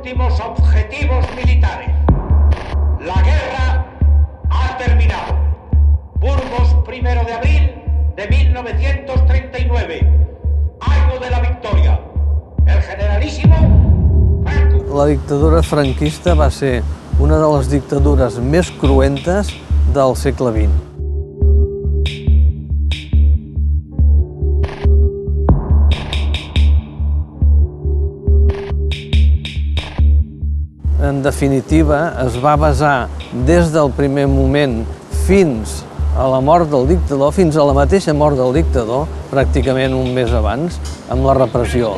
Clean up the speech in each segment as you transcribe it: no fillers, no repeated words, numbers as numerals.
últimos objetivos militares. La guerra ha terminado. Burgos, 1 de abril de 1939, año de la victoria. El generalísimo Franco. La dictadura franquista va ser una de les dictadures més cruentes del segle XX. En definitiva, es va basar des del primer moment fins a la mort del dictador, fins a la mateixa mort del dictador, pràcticament un mes abans, amb la repressió.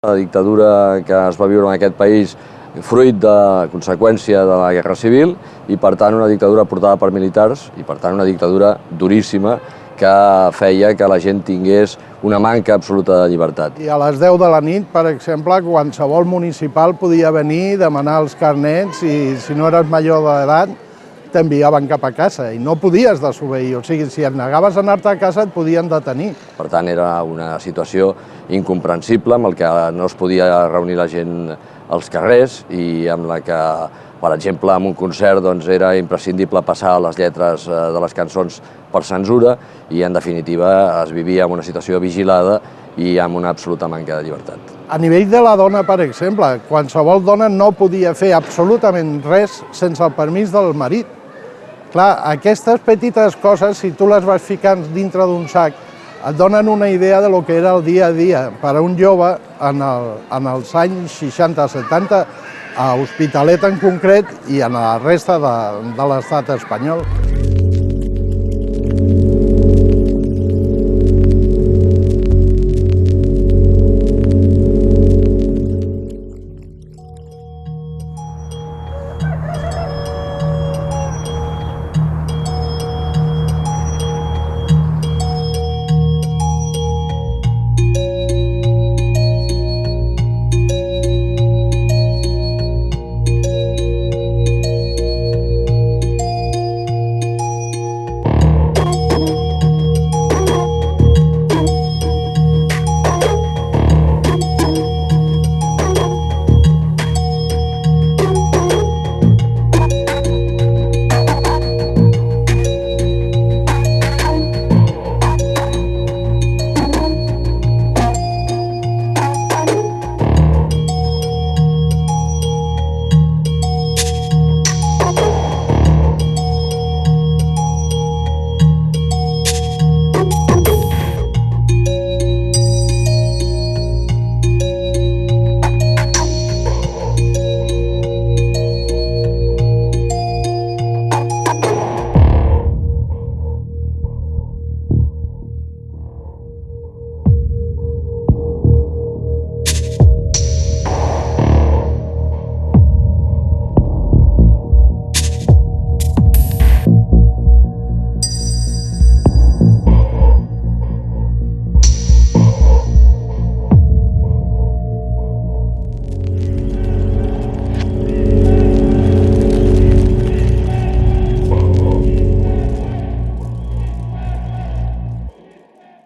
La dictadura que es va viure en aquest país fruit de conseqüència de la Guerra Civil i, per tant, una dictadura portada per militars i, per tant, una dictadura duríssima que feia que la gent tingués una manca absoluta de llibertat. I a les 10 de la nit, per exemple, qualsevol municipal podia venir, demanar els carnets i, si no eres major d'edat, t'enviaven cap a casa i no podies desobeir. O sigui, si et negaves a anar-te a casa et podien detenir. Per tant, era una situació incomprensible amb el que no es podia reunir la gent als carrers i amb la que, per exemple, en un concert era imprescindible passar les lletres de les cançons per censura i, en definitiva, es vivia en una situació vigilada i amb una absoluta manca de llibertat. A nivell de la dona, per exemple, qualsevol dona no podia fer absolutament res sense el permís del marit. Clar, aquestes petites coses, si tu les vas ficant dintre d'un sac, et donen una idea de lo que era el dia a dia per a un jove en els anys 60-70, a Hospitalet en concret i en la resta de l'estat espanyol.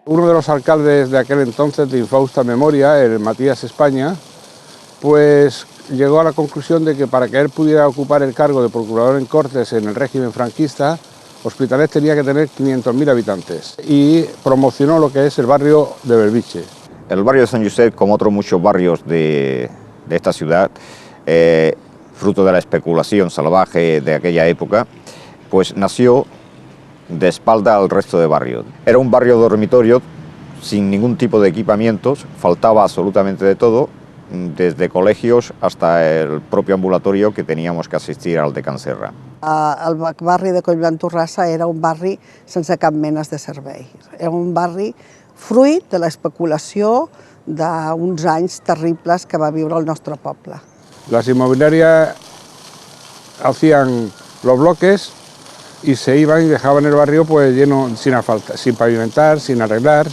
Uno de los alcaldes de aquel entonces, de infausta memoria, el Matías España, pues llegó a la conclusión de que para que él pudiera ocupar el cargo de procurador en Cortes en el régimen franquista, Hospitalet tenía que tener 500.000 habitantes y promocionó lo que es el barrio de Belviche. El barrio de San Josep, como otros muchos barrios de esta ciudad, fruto de la especulación salvaje de aquella época, pues nació de espalda al resto de barrios. Era un barrio dormitorio sin ningún tipo de equipamientos, faltaba absolutamente de todo, desde colegios hasta el propio ambulatorio que teníamos que asistir al de Can Serra. El barri de Collblanc-Torrassa era un barri sense cap mena de servei. Era un barri fruit de l'especulació d'uns anys terribles que va viure el nostre poble. Las inmobiliarias hacían los bloques y se iban y dejaban el barrio pues lleno, sin pavimentar, sin arreglar.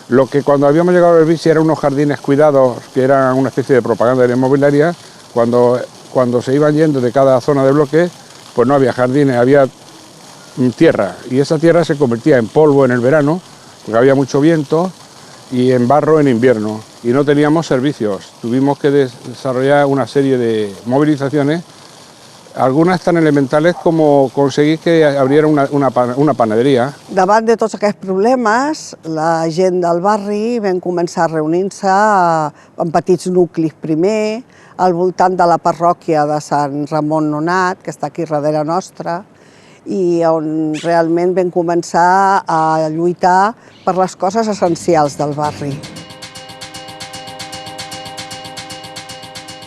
Lo que cuando habíamos llegado al Vichy eran unos jardines cuidados, que eran una especie de propaganda de la inmobiliaria. Cuando se iban yendo de cada zona de bloque, pues no había jardines, había tierra, y esa tierra se convertía en polvo en el verano, porque había mucho viento, y en barro en invierno, y no teníamos servicios. Tuvimos que desarrollar una serie de movilizaciones, algunes tan elementales como conseguir que abriera una panaderia. Davant de tots aquests problemes, la gent del barri vam començar a reunir-se en petits nuclis primer, al voltant de la parròquia de Sant Ramon Nonat, que està aquí darrere nostra, i on realment vam començar a lluitar per les coses essencials del barri.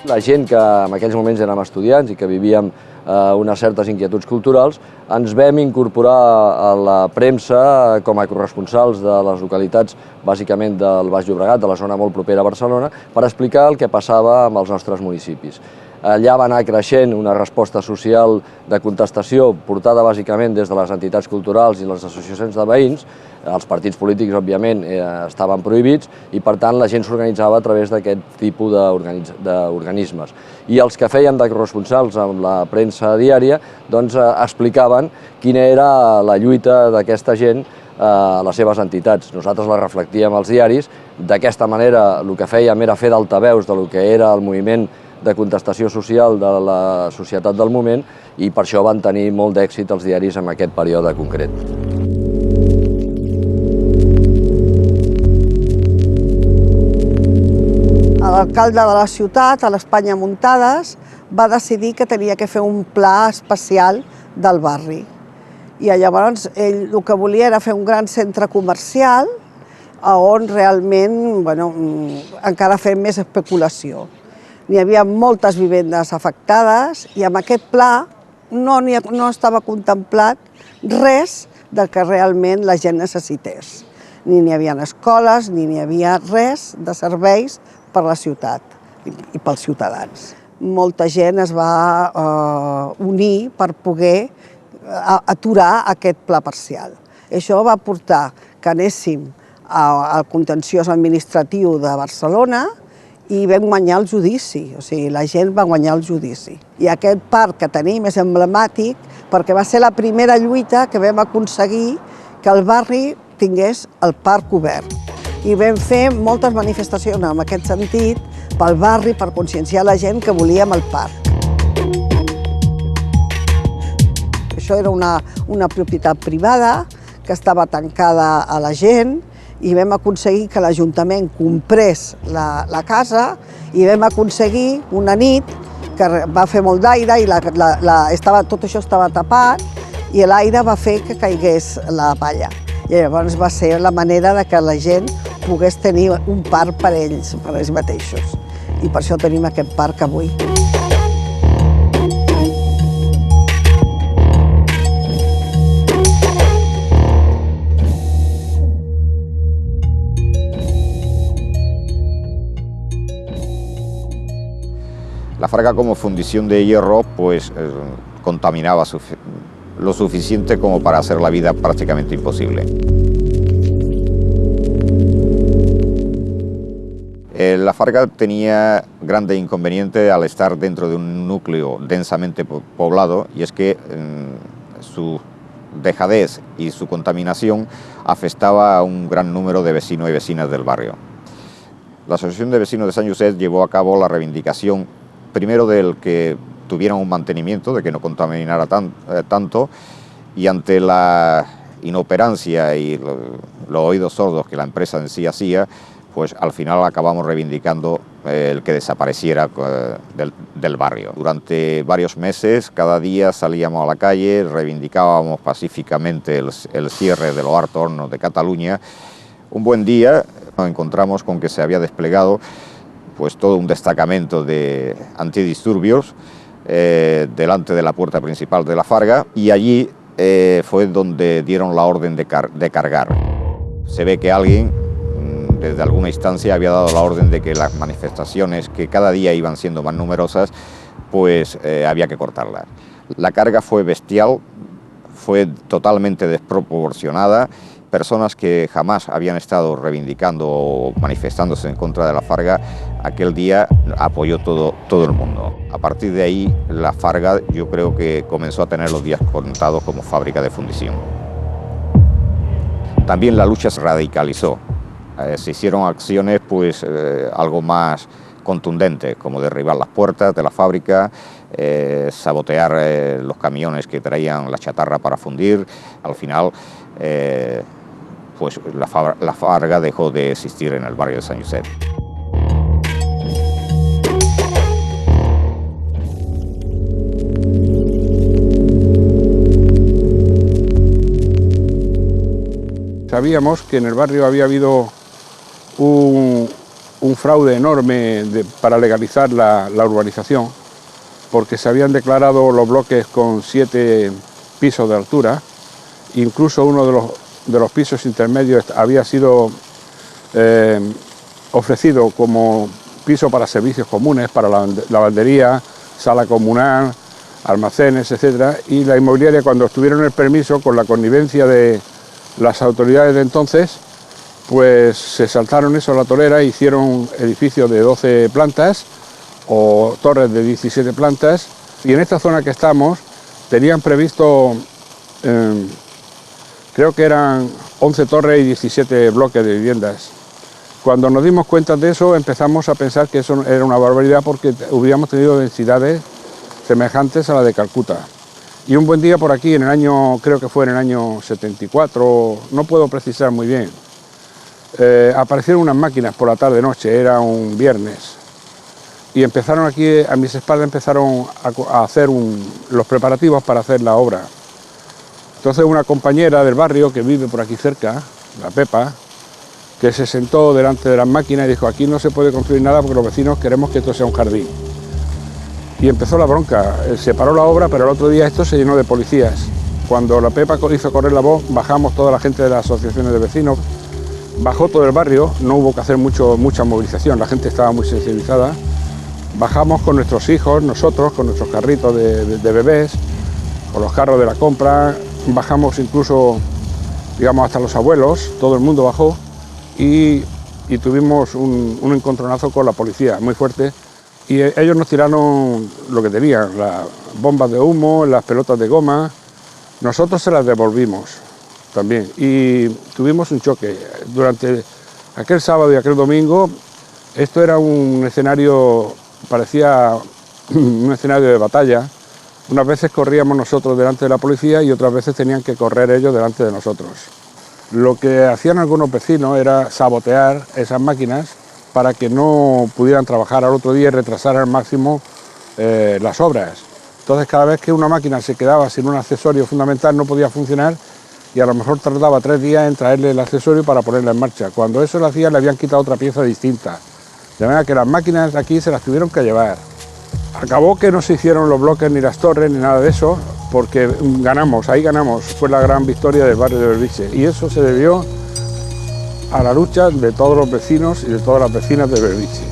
La gent que en aquells moments érem estudiants i que vivíem unes certes inquietuds culturals, ens vam incorporar a la premsa com a corresponsals de les localitats, bàsicament del Baix Llobregat, de la zona molt propera a Barcelona, per explicar el que passava amb els nostres municipis. Allà va anar creixent una resposta social de contestació portada bàsicament des de les entitats culturals i les associacions de veïns. Els partits polítics, òbviament, estaven prohibits i, per tant, la gent s'organitzava a través d'aquest tipus d'organismes. I els que feien de corresponsals amb la premsa diària doncs explicaven quina era la lluita d'aquesta gent a les seves entitats. Nosaltres la reflectíem als diaris. D'aquesta manera, el que fèiem era fer d'altaveus del que era el moviment de contestació social de la societat del moment, i per això van tenir molt d'èxit els diaris en aquest període concret. L'alcalde de la ciutat, a l'Espanya Muntades, va decidir que tenia que fer un pla especial del barri. I llavors ell el que volia era fer un gran centre comercial on realment encara fer més especulació. N'hi havia moltes vivendes afectades i amb aquest pla no estava contemplat res del que realment la gent necessités. Ni n'hi havia escoles, ni n'hi havia res de serveis per la ciutat i pels ciutadans. Molta gent es va unir per poder aturar aquest pla parcial. Això va portar que anéssim al contenciós administratiu de Barcelona i vam guanyar el judici, o sigui, la gent va guanyar el judici. I aquest parc que tenim és emblemàtic perquè va ser la primera lluita que vam aconseguir que el barri tingués el parc obert. I vam fer moltes manifestacions en aquest sentit pel barri per conscienciar la gent que volíem el parc. Això era una propietat privada que estava tancada a la gent i vam aconseguir que l'Ajuntament comprés la casa i vam aconseguir una nit que va fer molt d'aire i tot això estava tapat i l'aire va fer que caigués la palla. I llavors va ser la manera que la gent pogués tenir un parc per ells mateixos. I per això tenim aquest parc avui. La Farga como fundición de hierro pues contaminaba lo suficiente como para hacer la vida prácticamente imposible. La Farga tenía grande inconveniente al estar dentro de un núcleo densamente poblado, y es que su dejadez y su contaminación afectaba a un gran número de vecinos y vecinas del barrio. La Asociación de Vecinos de Sant Josep llevó a cabo la reivindicación primero del que tuvieran un mantenimiento, de que no contaminara tanto, y ante la inoperancia y los oídos sordos que la empresa en sí hacía, pues al final acabamos reivindicando el que desapareciera del barrio. Durante varios meses, cada día salíamos a la calle, reivindicábamos pacíficamente el cierre de los Altos Hornos de Cataluña. Un buen día nos encontramos con que se había desplegado pues todo un destacamento de antidisturbios delante de la puerta principal de la Farga, y allí fue donde dieron la orden de cargar. Se ve que alguien desde alguna instancia había dado la orden de que las manifestaciones, que cada día iban siendo más numerosas, pues había que cortarlas. La carga fue bestial, fue totalmente desproporcionada. Personas que jamás habían estado reivindicando o manifestándose en contra de la Farga, aquel día apoyó todo el mundo. A partir de ahí, la Farga yo creo que comenzó a tener los días contados como fábrica de fundición. También la lucha se radicalizó. Se hicieron acciones pues algo más contundentes, como derribar las puertas de la fábrica, sabotear los camiones que traían la chatarra para fundir. Al final, pues la Farga dejó de existir en el barrio de Sant Josep. Sabíamos que en el barrio había habido un fraude enorme para legalizar la urbanización, porque se habían declarado los bloques con 7 pisos de altura. Incluso uno de los pisos intermedios había sido ofrecido como piso para servicios comunes, para lavandería, sala comunal, almacenes, etc. Y la inmobiliaria, cuando obtuvieron el permiso, con la connivencia de las autoridades de entonces, pues se saltaron eso a la torera e hicieron edificios de 12 plantas o torres de 17 plantas. Y en esta zona que estamos tenían previsto, creo que eran 11 torres y 17 bloques de viviendas. Cuando nos dimos cuenta de eso, empezamos a pensar que eso era una barbaridad, porque hubiéramos tenido densidades semejantes a la de Calcuta. Y un buen día por aquí, en el año, creo que fue en el año 74, no puedo precisar muy bien, aparecieron unas máquinas por la tarde-noche, era un viernes, y empezaron aquí, a mis espaldas empezaron a hacer los preparativos para hacer la obra. Entonces una compañera del barrio que vive por aquí cerca, la Pepa, que se sentó delante de las máquinas y dijo: aquí no se puede construir nada porque los vecinos queremos que esto sea un jardín. Y empezó la bronca, se paró la obra, pero el otro día esto se llenó de policías. Cuando la Pepa hizo correr la voz, bajamos toda la gente de las asociaciones de vecinos, bajó todo el barrio, no hubo que hacer mucha movilización, la gente estaba muy sensibilizada. Bajamos con nuestros hijos, nosotros, con nuestros carritos de bebés, con los carros de la compra, bajamos incluso, digamos, hasta los abuelos, todo el mundo bajó y tuvimos un encontronazo con la policía muy fuerte. Y ellos nos tiraron lo que tenían, las bombas de humo, las pelotas de goma. Nosotros se las devolvimos también y tuvimos un choque. Durante aquel sábado y aquel domingo, esto era un escenario, parecía un escenario de batalla. Unas veces corríamos nosotros delante de la policía y otras veces tenían que correr ellos delante de nosotros. Lo que hacían algunos vecinos era sabotear esas máquinas para que no pudieran trabajar al otro día y retrasar al máximo las obras. Entonces, cada vez que una máquina se quedaba sin un accesorio fundamental, no podía funcionar y a lo mejor tardaba 3 días en traerle el accesorio para ponerla en marcha. Cuando eso lo hacían, le habían quitado otra pieza distinta. De manera que las máquinas de aquí se las tuvieron que llevar. Acabó que no se hicieron los bloques ni las torres ni nada de eso, porque ganamos, ahí ganamos. Fue la gran victoria del barrio de Belviche. Y eso se debió a la lucha de todos los vecinos y de todas las vecinas de Belviche.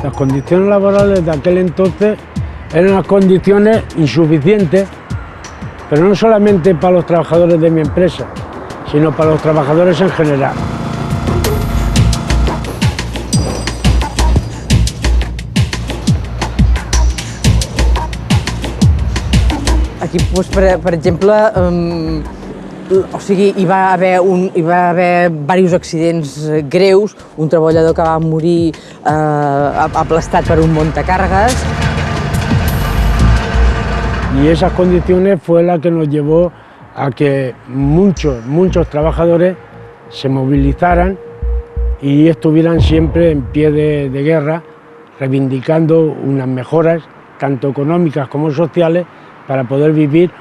Las condiciones laborales de aquel entonces eran unas condiciones insuficientes, pero no solamente para los trabajadores de mi empresa, sino para los trabajadores en general. Aquí, per exemple, o sigui, hi va haver diversos accidents greus, un treballador que va morir aplastat per un muntacàrregues. Y esas condiciones fue la que nos llevó a que muchos trabajadores se movilizaran y estuvieran siempre en pie de guerra, reivindicando unas mejoras, tanto económicas como sociales, para poder vivir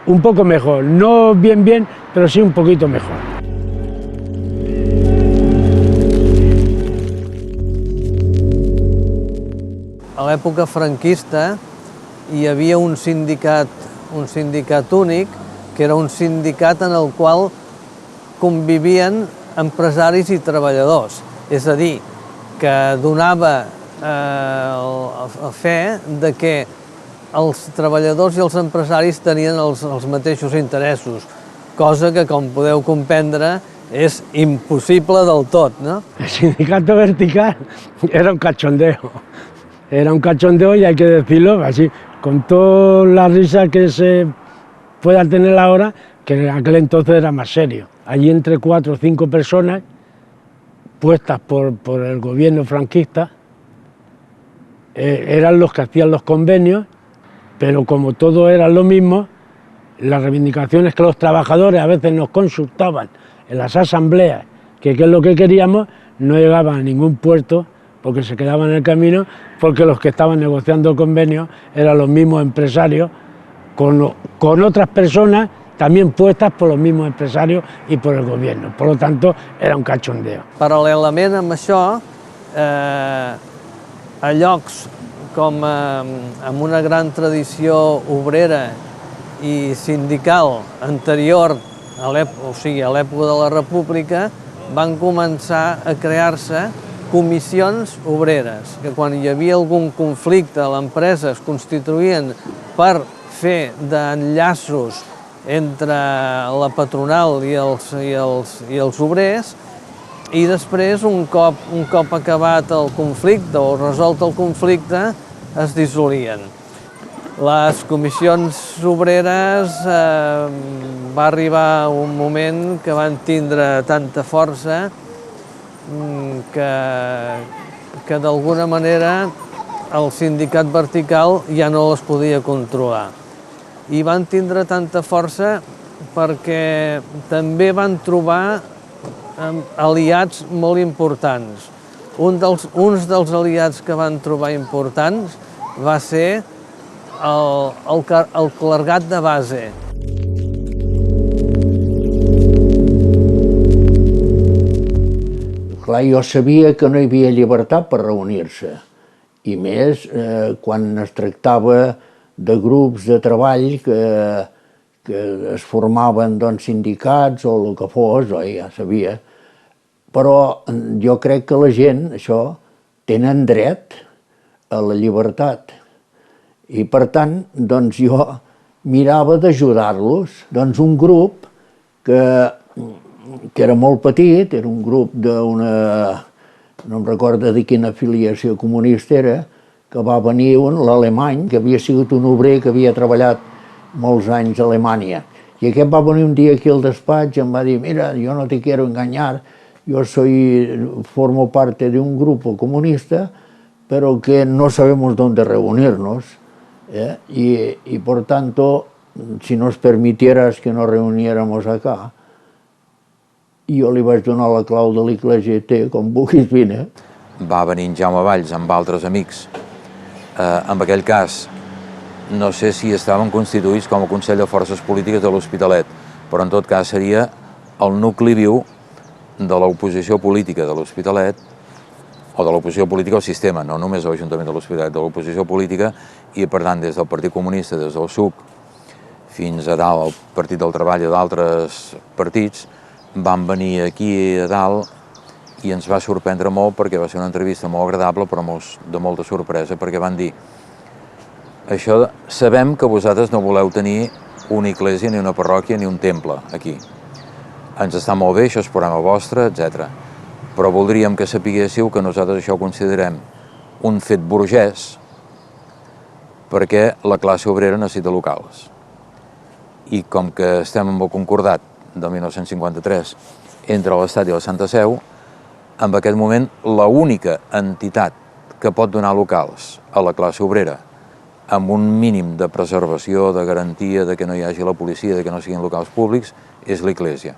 un poco mejor, no bien, pero sí un poquito mejor. A l'època franquista hi havia un sindicat únic, que era un sindicat en el qual convivien empresaris i treballadors. És a dir, que donava fe de que els treballadors i els empresaris tenien els mateixos interessos, cosa que, com podeu comprendre, és impossible del tot, ¿no? El sindicato vertical era un cachondeo. Era un cachondeo y hay que decirlo así, con toda la risa que se pueda tener ahora, que en aquel entonces era más serio. Allí entre 4 o 5 personas, puestas por el gobierno franquista, eran los que hacían los convenios, pero como todo era lo mismo, las reivindicaciones que los trabajadores a veces nos consultaban en las asambleas, que qué es lo que queríamos, no llegaban a ningún puerto porque se quedaban en el camino, porque los que estaban negociando convenios eran los mismos empresarios con otras personas también puestas por los mismos empresarios y por el gobierno. Por lo tanto, era un cachondeo. Paral·lelament amb això, a llocs com amb una gran tradició obrera i sindical anterior a l'època de la República, van començar a crear-se comissions obreres, que quan hi havia algun conflicte a l'empresa es constituïen per fer d'enllaços entre la patronal i els obrers, i després, un cop acabat el conflicte o resolt el conflicte, es dissolien. Les comissions obreres va arribar un moment que van tindre tanta força que d'alguna manera el sindicat vertical ja no les podia controlar. I van tindre tanta força perquè també van trobar aliats molt importants. Uns dels aliats que van trobar importants va ser el clergat de base. Clar, jo sabia que no hi havia llibertat per reunir-se, i més quan es tractava de grups de treball que es formaven sindicats o el que fos, ja sabia, però jo crec que la gent, això, tenen dret a la llibertat. I per tant, jo mirava d'ajudar-los. Un grup que era molt petit, era un grup d'una, no em recordo de quina afiliació comunista era, que va venir l'alemany, que havia sigut un obrer que havia treballat molts anys a Alemanya. I aquest va venir un dia aquí al despatx i em va dir: mira, yo no te quiero engañar, yo formo parte de un grupo comunista, pero que no sabemos dónde reunirnos. Y por tanto, si nos permitieras que nos reuniéramos acá, jo li vaig donar la clau de l'Iglésia i té, com vulguis, vine. Va venir en Jaume Valls amb altres amics. En aquell cas, no sé si estaven constituïts com a Consell de Forces Polítiques de l'Hospitalet, però en tot cas seria el nucli viu de l'oposició política de l'Hospitalet, o de l'oposició política al sistema, no només a l'Ajuntament de l'Hospitalet, de l'oposició política, i per tant des del Partit Comunista, des del SUC, fins a dalt al Partit del Treball i d'altres partits, van venir aquí a dalt i ens va sorprendre molt perquè va ser una entrevista molt agradable però de molta sorpresa, perquè van dir: això, sabem que vosaltres no voleu tenir una església, ni una parròquia, ni un temple aquí. Ens està molt bé, això és programa vostre, etc. Però voldríem que sapiguéssiu que nosaltres això ho considerem un fet burgès perquè la classe obrera necessita locals. i com que estem amb el concordat del 1953 entre l'Estat i la Santa Seu, en aquest moment l'única entitat que pot donar locals a la classe obrera amb un mínim de preservació, de garantia, de que no hi hagi la policia, de que no siguin locals públics, és l'Església.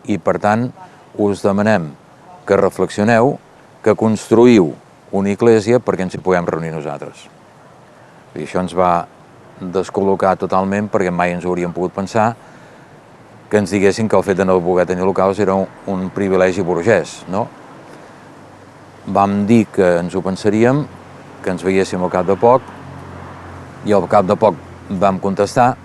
I per tant us demanem que reflexioneu, que construïu una església perquè ens hi puguem reunir nosaltres. I això ens va descol·locar totalment perquè mai ens hauríem pogut pensar que ens diguessin que el fet de no poder tenir locals era un privilegi burgès, no? Vam dir que ens ho pensaríem, que ens veiéssim al cap de poc, i al cap de poc vam contestar,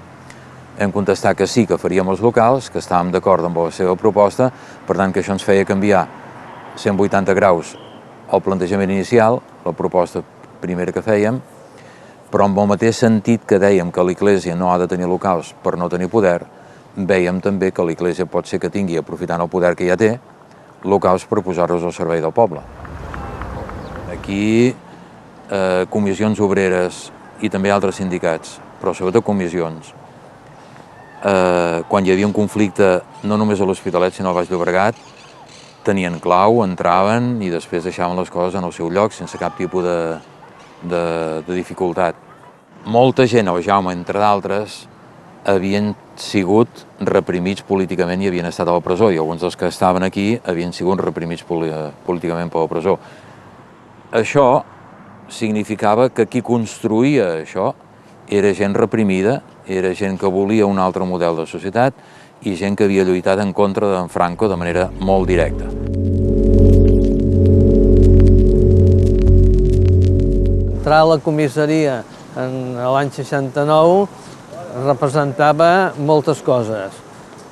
hem contestat que sí que faríem els locals, que estàvem d'acord amb la seva proposta, per tant que això ens feia canviar 180 graus el plantejament inicial, la proposta primera que fèiem, però amb el mateix sentit que dèiem que l'Església no ha de tenir locals per no tenir poder, vèiem també que l'Església pot ser que tingui, aprofitant el poder que ja té, locals per posar-los al servei del poble. Aquí, comissions obreres i també altres sindicats, però sobretot comissions, quan hi havia un conflicte no només a l'Hospitalet sinó al Baix Llobregat, tenien clau, entraven i després deixaven les coses en el seu lloc sense cap tipus de dificultat. Molta gent, el Jaume entre d'altres, havien sigut reprimits políticament i havien estat a la presó, i alguns dels que estaven aquí havien sigut reprimits políticament per la presó. Això significava que qui construïa això era gent reprimida, era gent que volia un altre model de societat i gent que havia lluitat en contra d'en Franco de manera molt directa. Entrar a la comissaria l'any 69 representava moltes coses.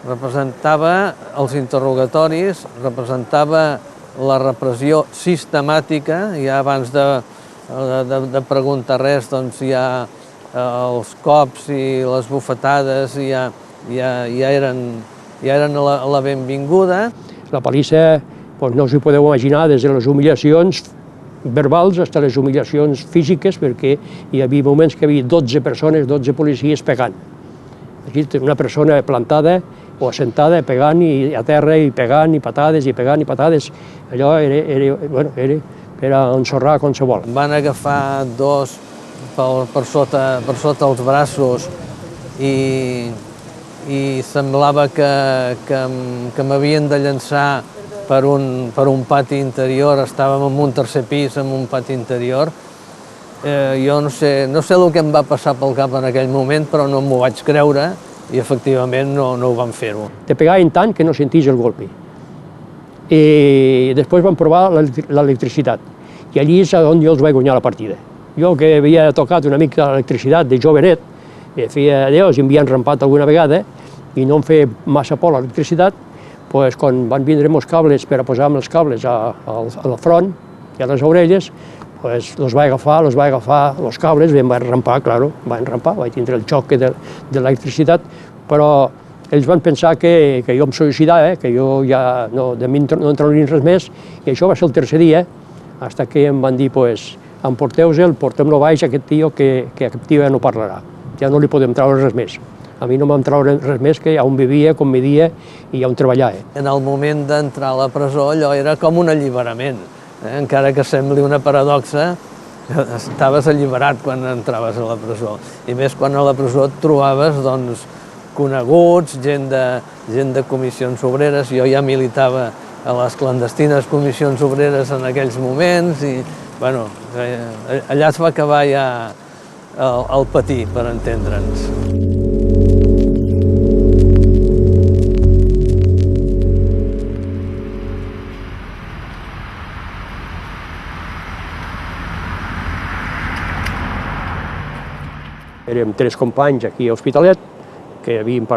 Representava els interrogatoris, representava la repressió sistemàtica, ja abans de preguntar res, doncs ja els cops i les bufetades ja eren la benvinguda. La pallissa, doncs no us ho podeu imaginar, des de les humiliacions verbals fins a les humiliacions físiques, perquè hi havia moments que hi havia 12 persones, 12 policies pegant. Aquí una persona plantada o assentada pegant a terra i pegant i patades i pegant i patades. Allò era ensorrar qualsevol. Van agafar dos per sota els braços i semblava que m'havien de llançar per un pati interior. Estàvem en un tercer pis, en un pati interior. Jo no sé el que em va passar pel cap en aquell moment, però no m'ho vaig creure i efectivament no ho van fer-ho. Te pegaven tant que no senties el golpe. I després van provar l'electricitat i allí és on jo els vaig guanyar la partida. Jo, que havia tocat una mica l'electricitat de jovenet, feia 10 i em havien rampat alguna vegada i no em feia massa por l'electricitat, doncs quan van vindre els cables per a posar els cables al front i a les orelles, doncs els vaig agafar els cables i em vaig rampar, claro, vaig tindre el xoc de l'electricitat, però ells van pensar que jo em suïcidava, que jo ja de mi no entraria res més, i això va ser el tercer dia, fins que em van dir, emporteu-se'l, portem-lo baix, aquest tio, que aquest tio ja no parlarà, ja no li podem treure res més. A mi no m'han treure res més que on vivia, com vivia i on treballava. En el moment d'entrar a la presó, allò era com un alliberament. Encara que sembli una paradoxa, estaves alliberat quan entraves a la presó. I més quan a la presó et trobaves coneguts, gent de comissions obreres. Jo ja militava a les clandestines comissions obreres en aquells moments i allà es va acabar ja el patir, per entendre'ns. Érem 3 companys aquí a Hospitalet que havíem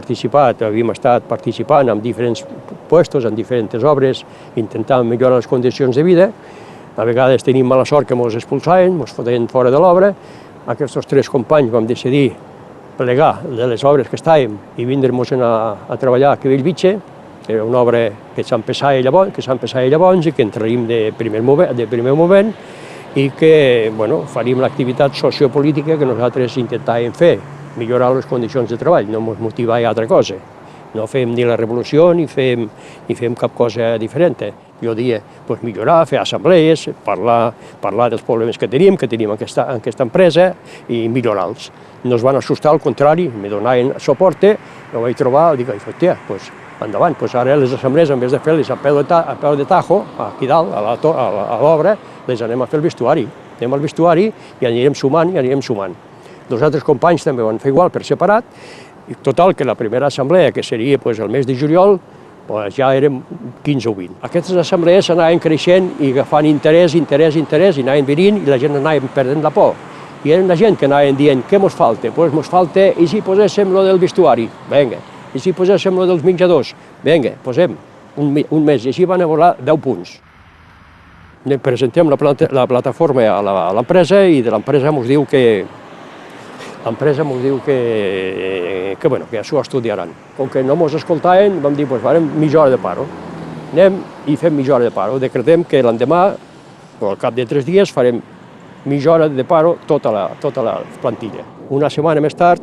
estat participant en diferents puestos, en diferents obres, intentant millorar les condicions de vida. A vegades tenim mala sort que ens expulsaven, ens foten fora de l'obra. Aquests 3 companys vam decidir plegar de les obres que estàvem i vindre-nos a treballar a Bellvitge. Era una obra que s'empezava llavors i que entraríem de primer moment i que faríem l'activitat sociopolítica que nosaltres intentàvem fer. millorar les condicions de treball, no ens motiva a altra cosa. No fem ni la revolució ni fem cap cosa diferent. Jo diria, pues, millorar, fer assemblees, parlar dels problemes que tenim en aquesta empresa i millorar-los. No es van assustar, al contrari, me donaven suport, ho vaig trobar, dic, hòstia, pues, endavant, pues ara les assemblees, en vez de fer-les a peu de tajo, aquí dalt, a l'obra, les anem a fer el vestuari. Anem al vestuari i anirem sumant. Els altres companys també van fer igual per separat. I total, que la primera assemblea, que seria el mes de juliol, ja érem 15 o 20. Aquestes assemblees anaven creixent i agafant interès, i anaven venint, i la gent anava perdent la por. I eren la gent que anaven dient, què mos falta? Doncs mos falta, i si poséssim lo del vestuari? Vinga. I si poséssim lo dels menjadors? Vinga, posem un mes. I així van volar 10 punts. Presentem la plataforma a l'empresa i de l'empresa ens diu que això ho estudiaran. Com que no ens escoltaven, vam dir, farem mitja hora de paro. Anem i fem mitja hora de paro. Decretem que l'endemà, o al cap de 3 dies, farem mitja hora de paro tota la plantilla. Una setmana més tard,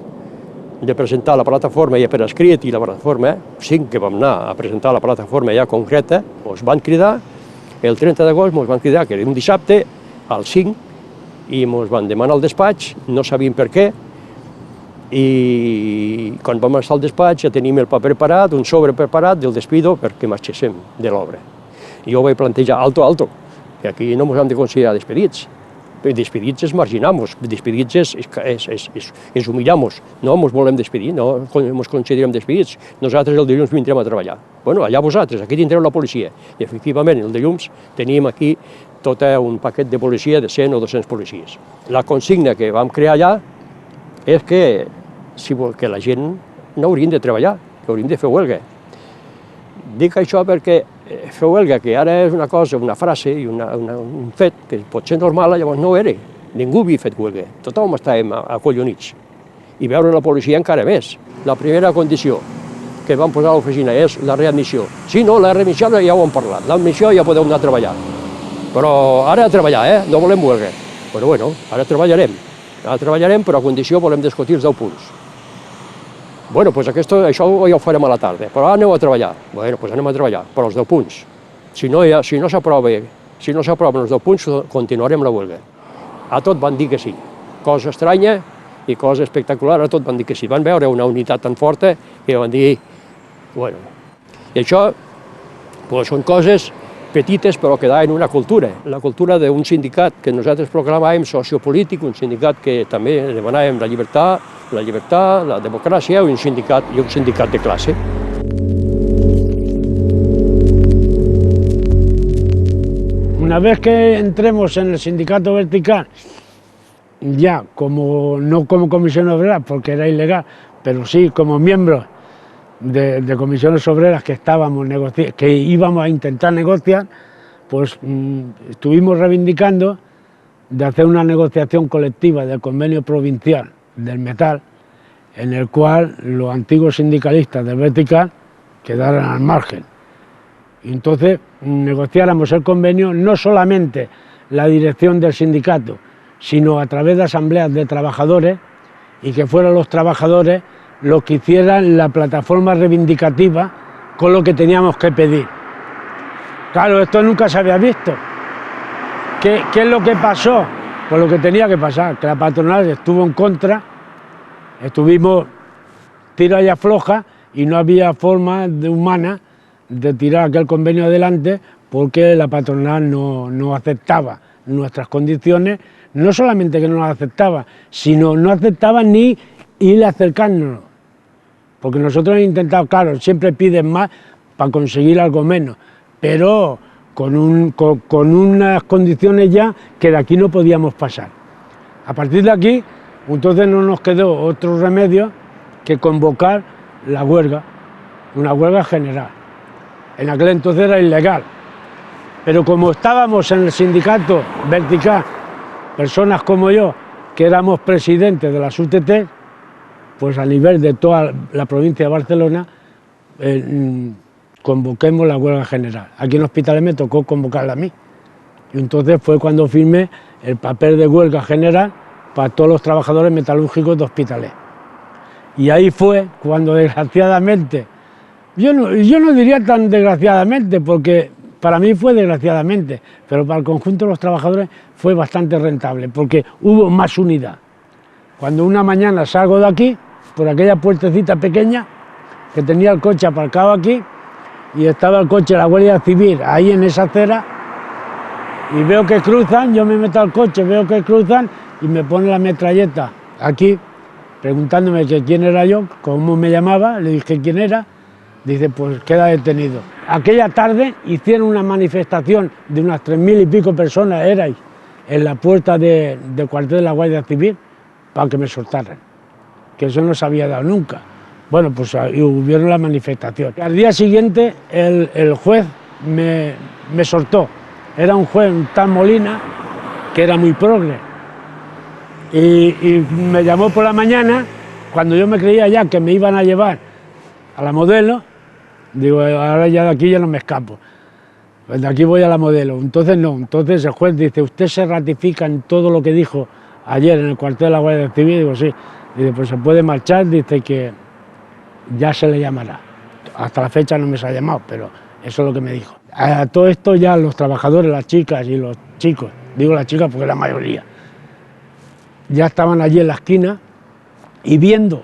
de presentar la plataforma ja per escrit i la plataforma, 5 que vam anar a presentar la plataforma ja concreta, ens van cridar, el 30 d'agost ens van cridar, que era un dissabte, al 5, i ens van demanar al despatx, no sabíem per què, i quan vam estar al despatx ja tenim el paper preparat, un sobre preparat del despido perquè marxéssim de l'obra. Jo vaig plantejar, alto, que aquí no ens hem de considerar despedits. Despedits es marginamos, despedits es humillamos, no ens volem despedir, no ens considerem despedits. Nosaltres el dilluns vindrem a treballar. Bueno, allà vosaltres, aquí tindreu la policia. I efectivament, el dilluns tenim aquí tot un paquet de policia de 100 o 200 policies. La consigna que vam crear allà és que la gent no haurien de treballar, que haurien de fer huelga. Dic això perquè fer huelga, que ara és una cosa, una frase i un fet que pot ser normal, llavors no ho era. Ningú havia fet huelga, tothom estàvem acollonits. I veure la policia encara més. La primera condició que vam posar a l'oficina és la readmissió. Si no, la readmissió ja ho hem parlat, l'admissió ja podeu anar a treballar. Però ara a treballar, no volem huelga. Però bueno, ara treballarem, però a condició volem discutir els 10 punts. Bueno, doncs això ja ho farem a la tarda, però aneu a treballar. Bueno, doncs anem a treballar, però els 10 punts. Si no s'aproven els 10 punts, continuarem la huelga. A tot van dir que sí. Cosa estranya i cosa espectacular, a tot van dir que sí. Van veure una unitat tan forta que van dir, bueno. I això són coses petites però que daven una cultura, la cultura d'un sindicat que nosaltres proclamàvem sociopolític, un sindicat que també demanàvem la llibertat, la democràcia i un sindicat de classe. Una vez que entremos en el sindicato vertical, ya no como comisión obrera, porque era ilegal, pero sí como miembros de comisiones obreras que íbamos a intentar negociar, pues estuvimos reivindicando de hacer una negociación colectiva del convenio provincial del metal, en el cual los antiguos sindicalistas del vertical quedaran al margen. Y entonces negociáramos el convenio, no solamente la dirección del sindicato, sino a través de asambleas de trabajadores, y que fueran los trabajadores los que hicieran la plataforma reivindicativa con lo que teníamos que pedir. Claro, esto nunca se había visto. ¿Qué es lo que pasó? Pues lo que tenía que pasar, que la patronal estuvo en contra, estuvimos tira y afloja y no había forma humana de tirar aquel convenio adelante porque la patronal no aceptaba nuestras condiciones, no solamente que no las aceptaba, sino no aceptaba ni ir a acercarnos. Porque nosotros hemos intentado, claro, siempre piden más para conseguir algo menos, pero con unas condiciones ya que de aquí no podíamos pasar. A partir de aquí, entonces no nos quedó otro remedio que convocar la huelga, una huelga general. En aquel entonces era ilegal, pero como estábamos en el sindicato vertical, personas como yo, que éramos presidentes de las UTT, pues a nivel de toda la provincia de Barcelona, convoquemos la huelga general. Aquí en Hospitalet me tocó convocarla a mí. Y entonces fue cuando firmé el papel de huelga general para todos los trabajadores metalúrgicos de Hospitalet. Y ahí fue cuando desgraciadamente, yo no diría tan desgraciadamente, porque para mí fue desgraciadamente, pero para el conjunto de los trabajadores fue bastante rentable, porque hubo más unidad. Cuando una mañana salgo de aquí, por aquella puertecita pequeña, que tenía el coche aparcado aquí, y estaba el coche de la Guardia Civil ahí en esa acera, y veo que cruzan, yo me meto al coche, veo que cruzan, y me pone la metralleta aquí, preguntándome que quién era yo, cómo me llamaba, le dije quién era, dice, pues queda detenido. Aquella tarde hicieron una manifestación de unas 3000 y pico personas, erais, en la puerta del cuartel de la Guardia Civil, para que me soltaran, que eso no se había dado nunca. Bueno, pues hubieron la manifestación. Al día siguiente el juez me soltó. Era un juez, un tal Molina, que era muy progre. Y me llamó por la mañana, cuando yo me creía ya que me iban a llevar a la Modelo, digo, ahora ya de aquí ya no me escapo. Pues de aquí voy a la Modelo. Entonces no, entonces el juez dice, ¿usted se ratifica en todo lo que dijo ayer en el cuartel de la Guardia Civil? Digo, sí. Dice, pues se puede marchar, dice que ya se le llamará. Hasta la fecha no me se ha llamado, pero eso es lo que me dijo. A todo esto ya los trabajadores, las chicas y los chicos, digo las chicas porque la mayoría, ya estaban allí en la esquina y viendo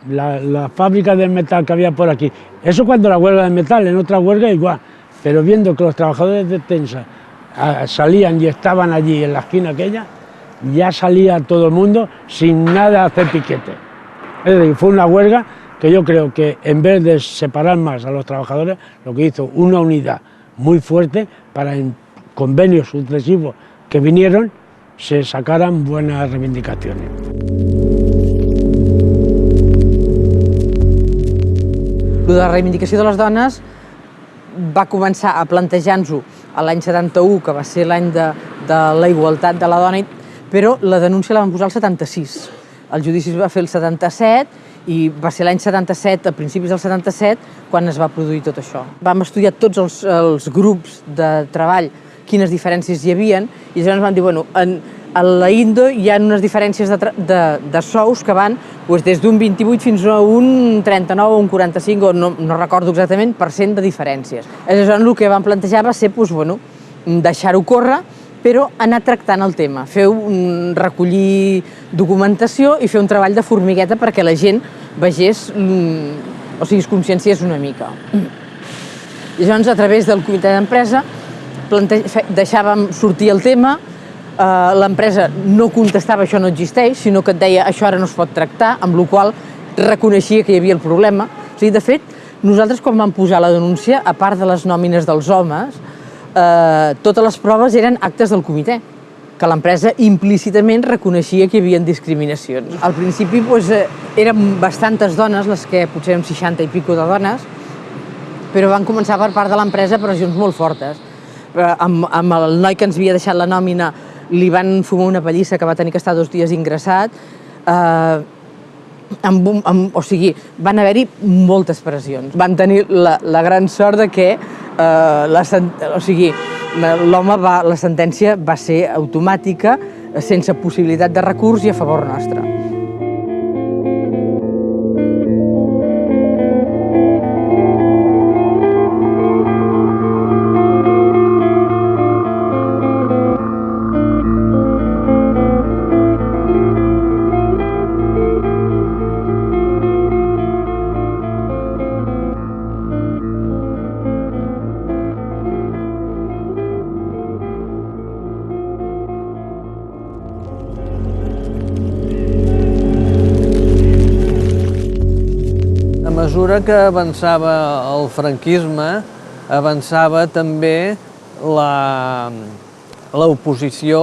la fábrica del metal que había por aquí. Eso cuando la huelga del metal, en otra huelga igual, pero viendo que los trabajadores de Tensa salían y estaban allí en la esquina aquella, ya salía todo el mundo sin nada hacer piquete. Es decir, fue una huelga que yo creo que en vez de separar más a los trabajadores, lo que hizo una unidad muy fuerte para en convenios sucesivos que vinieron se sacaran buenas reivindicaciones. La reivindicació de les dones va començar a plantejar-nos-ho l'any 71, que va ser l'any de la igualtat de la dona, però la denúncia la van posar el 76. El judici es va fer el 77 i va ser l'any 77, a principis del 77, quan es va produir tot això. Vam estudiar tots els grups de treball quines diferències hi havia i llavors van dir, bueno, a la Indo hi ha unes diferències de sous que van des d'un 28 fins a un 39 o un 45, o no recordo exactament, % de diferències. Aleshores el que van plantejar va ser deixar-ho córrer, però anar tractant el tema, recollir documentació i fer un treball de formigueta perquè la gent vegés, o sigui, es conscienciés una mica. I llavors, a través del comitè d'empresa, deixàvem sortir el tema, l'empresa no contestava això no existeix, sinó que et deia això ara no es pot tractar, amb la qual cosa reconeixia que hi havia el problema. O sigui, de fet, nosaltres quan vam posar la denúncia, a part de les nòmines dels homes, totes les proves eren actes del comitè, que l'empresa implícitament reconeixia que hi havia discriminacions. Al principi eren bastantes dones, les que potser eren 60 i pico de dones, però van començar per part de l'empresa pressions molt fortes. Amb el noi que ens havia deixat la nòmina li van fumar una pallissa que va tenir que estar 2 dies ingressat. O sigui, van haver-hi moltes pressions. Van tenir la gran sort de que la sentència va ser automàtica, sense possibilitat de recurs i a favor nostre. A mesura que avançava el franquisme, avançava també l'oposició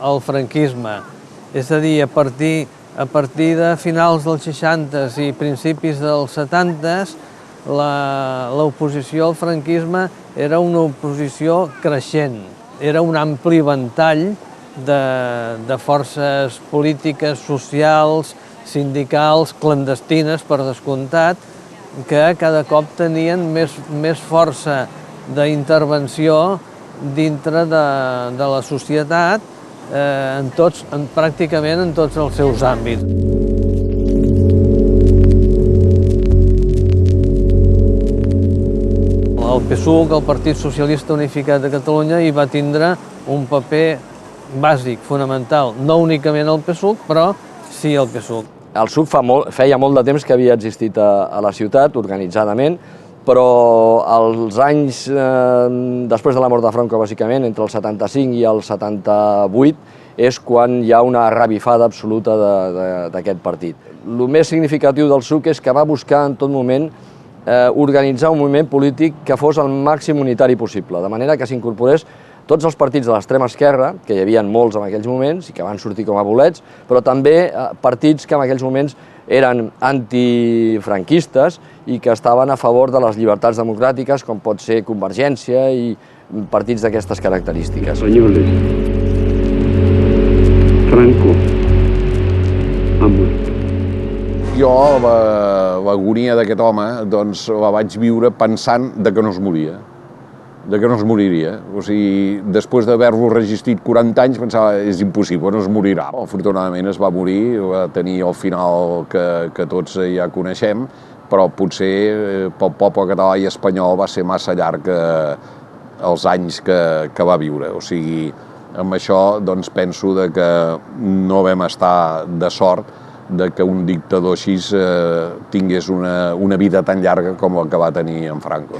al franquisme. És a dir, a partir de finals dels 60 i principis dels 70, l'oposició al franquisme era una oposició creixent. Era un ampli ventall de forces polítiques, socials, sindicals, clandestines, per descomptat, que cada cop tenien més força d'intervenció dintre de la societat, pràcticament en tots els seus àmbits. el PSUC, el Partit Socialista Unificat de Catalunya, hi va tindre un paper bàsic, fonamental, no únicament el PSUC, però sí el PSUC. El SUC feia molt de temps que havia existit a la ciutat, organitzadament, però els anys després de la mort de Franco, bàsicament, entre el 75 i el 78, és quan hi ha una revifada absoluta d'aquest partit. El més significatiu del SUC és que va buscar en tot moment organitzar un moviment polític que fos el màxim unitari possible, de manera que s'incorporés tots els partits de l'extrema esquerra, que hi havia molts en aquells moments i que van sortir com a bolets, però també partits que en aquells moments eren antifranquistes i que estaven a favor de les llibertats democràtiques, com pot ser Convergència i partits d'aquestes característiques. Franco ha mort. Jo l'agonia d'aquest home doncs, la vaig viure pensant que no es moria. Que no es moriria. O sigui, després d'haver-lo resistit 40 anys, pensava, és impossible, no es morirà. Afortunadament es va morir, va tenir el final que tots ja coneixem, però potser pel poble català i espanyol va ser massa llarg els anys que va viure. O sigui, amb això doncs, penso que no vam estar de sort que un dictador així tingués una vida tan llarga com la que va tenir en Franco.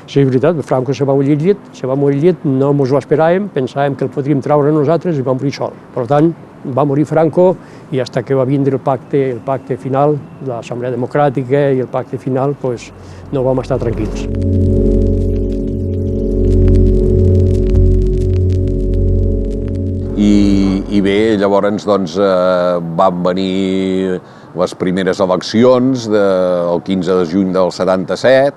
Sí, és veritat, Franco se va morir al llit, no ens ho esperàvem, pensàvem que el podríem treure nosaltres i va morir sol. Per tant, va morir Franco i fins que va vindre el pacte final, l'Assemblea Democràtica i el pacte final, doncs no vam estar tranquils. I bé, llavors doncs, van venir les primeres eleccions, el 15 de juny del 77,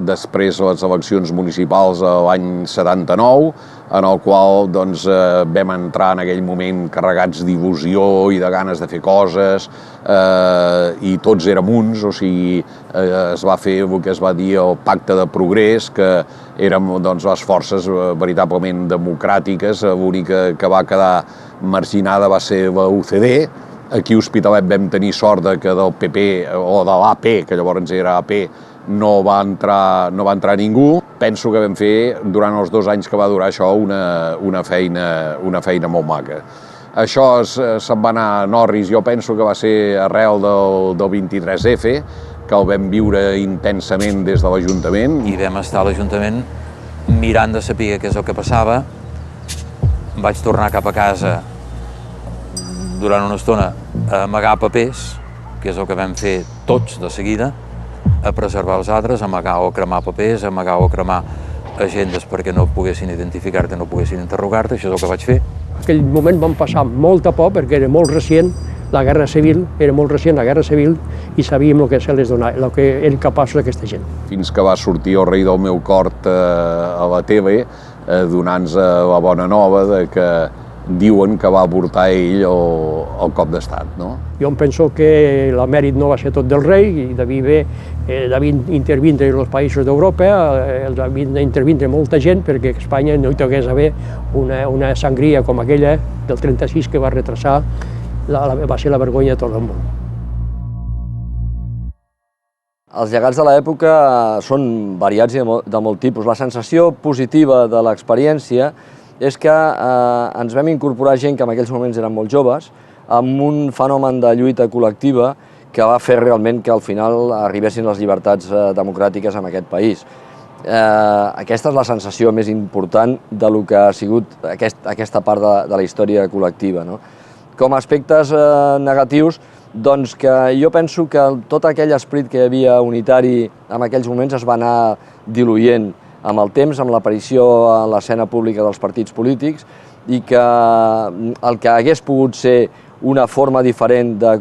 després les eleccions municipals l'any 79, en el qual doncs, vam entrar en aquell moment carregats d'il·lusió i de ganes de fer coses, i tots érem uns, o sigui, es va fer el que es va dir el pacte de progrés, que érem doncs, les forces veritablement democràtiques, l'única que va quedar marginada va ser la UCD. Aquí a Hospitalet vam tenir sort que del PP o de l'AP, que llavors era AP, no va entrar ningú. Penso que vam fer, durant els 2 anys que va durar això, una feina molt maca. Això se'n va anar a Norris, jo penso que va ser arrel del 23F, que el vam viure intensament des de l'Ajuntament. I vam estar a l'Ajuntament mirant de saber què és el que passava. Vaig tornar cap a casa durant una estona a amagar papers, que és el que vam fer tots de seguida, a preservar els altres, amagar o cremar papers, amagar o cremar agendes perquè no poguessin identificar-te, no poguessin interrogar-te, això és el que vaig fer. En aquell moment vam passar molta por perquè era molt recient la Guerra Civil, i sabíem el que se les donava, el que eren capaços aquesta gent. Fins que va sortir el rei del meu cort a la tele, donant-nos la bona nova que diuen que va avortar ell el cop d'estat. Jo em penso que el mèrit no va ser tot del rei, i devia intervindre els països d'Europa, devia intervindre molta gent, perquè a Espanya no hi toqués haver una sangria com aquella del 36 que va retrasar, va ser la vergonya de tot el món. Els llegats de l'època són variats i de molt tipus. La sensació positiva de l'experiència és que ens vam incorporar gent que en aquells moments eren molt joves, amb un fenomen de lluita col·lectiva que va fer realment que al final arribessin les llibertats democràtiques en aquest país. Aquesta és la sensació més important del que ha sigut aquesta part de la història col·lectiva. Com a aspectes negatius, doncs que jo penso que tot aquell esperit que hi havia unitari en aquells moments es va anar diluint amb el temps, amb l'aparició a l'escena pública dels partits polítics, i que el que hagués pogut ser una forma diferent de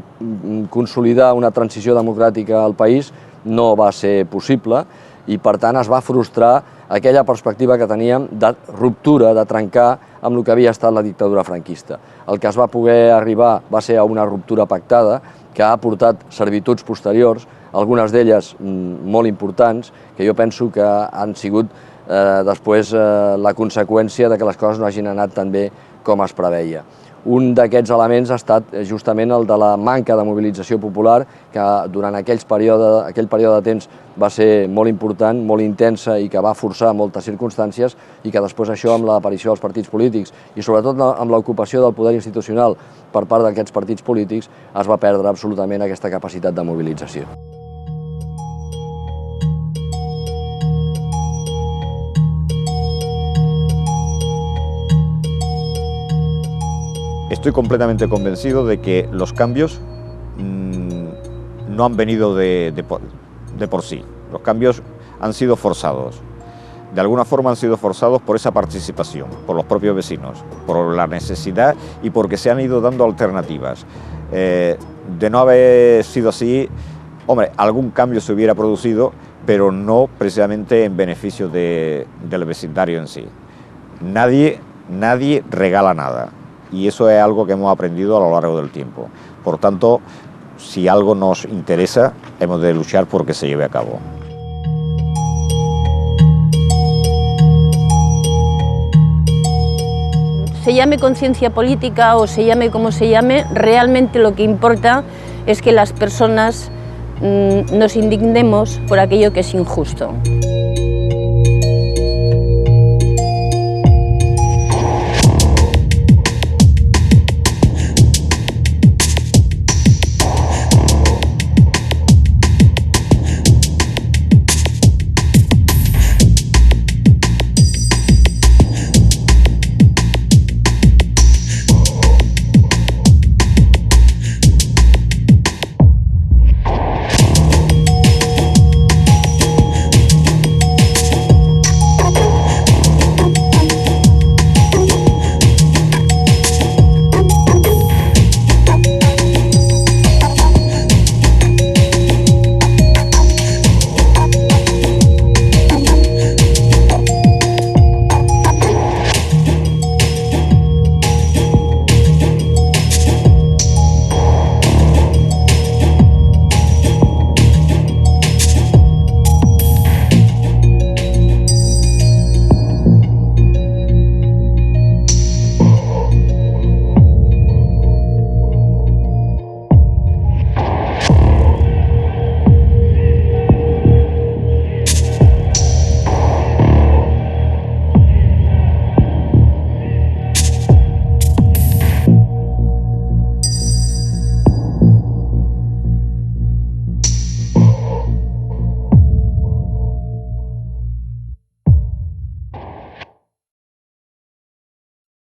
consolidar una transició democràtica al país no va ser possible, i per tant es va frustrar aquella perspectiva que teníem de ruptura, de trencar amb el que havia estat la dictadura franquista. El que es va poder arribar va ser a una ruptura pactada que ha portat servituds posteriors, algunes d'elles molt importants, que jo penso que han sigut després la conseqüència de que les coses no hagin anat tan bé com es preveia. Un d'aquests elements ha estat justament el de la manca de mobilització popular, que durant aquell període de temps va ser molt important, molt intensa i que va forçar moltes circumstàncies, i que després això, amb l'aparició dels partits polítics i sobretot amb l'ocupació del poder institucional per part d'aquests partits polítics, es va perdre absolutament aquesta capacitat de mobilització. Estoy completamente convencido de que los cambios no han venido de por sí. Los cambios han sido forzados. De alguna forma han sido forzados por esa participación, por los propios vecinos, por la necesidad y porque se han ido dando alternativas. De no haber sido así, hombre, algún cambio se hubiera producido, pero no precisamente en beneficio del vecindario en sí. Nadie regala nada. Y eso es algo que hemos aprendido a lo largo del tiempo. Por tanto, si algo nos interesa, hemos de luchar por que se lleve a cabo. Se llame conciencia política o se llame como se llame, realmente lo que importa es que las personas nos indignemos por aquello que es injusto.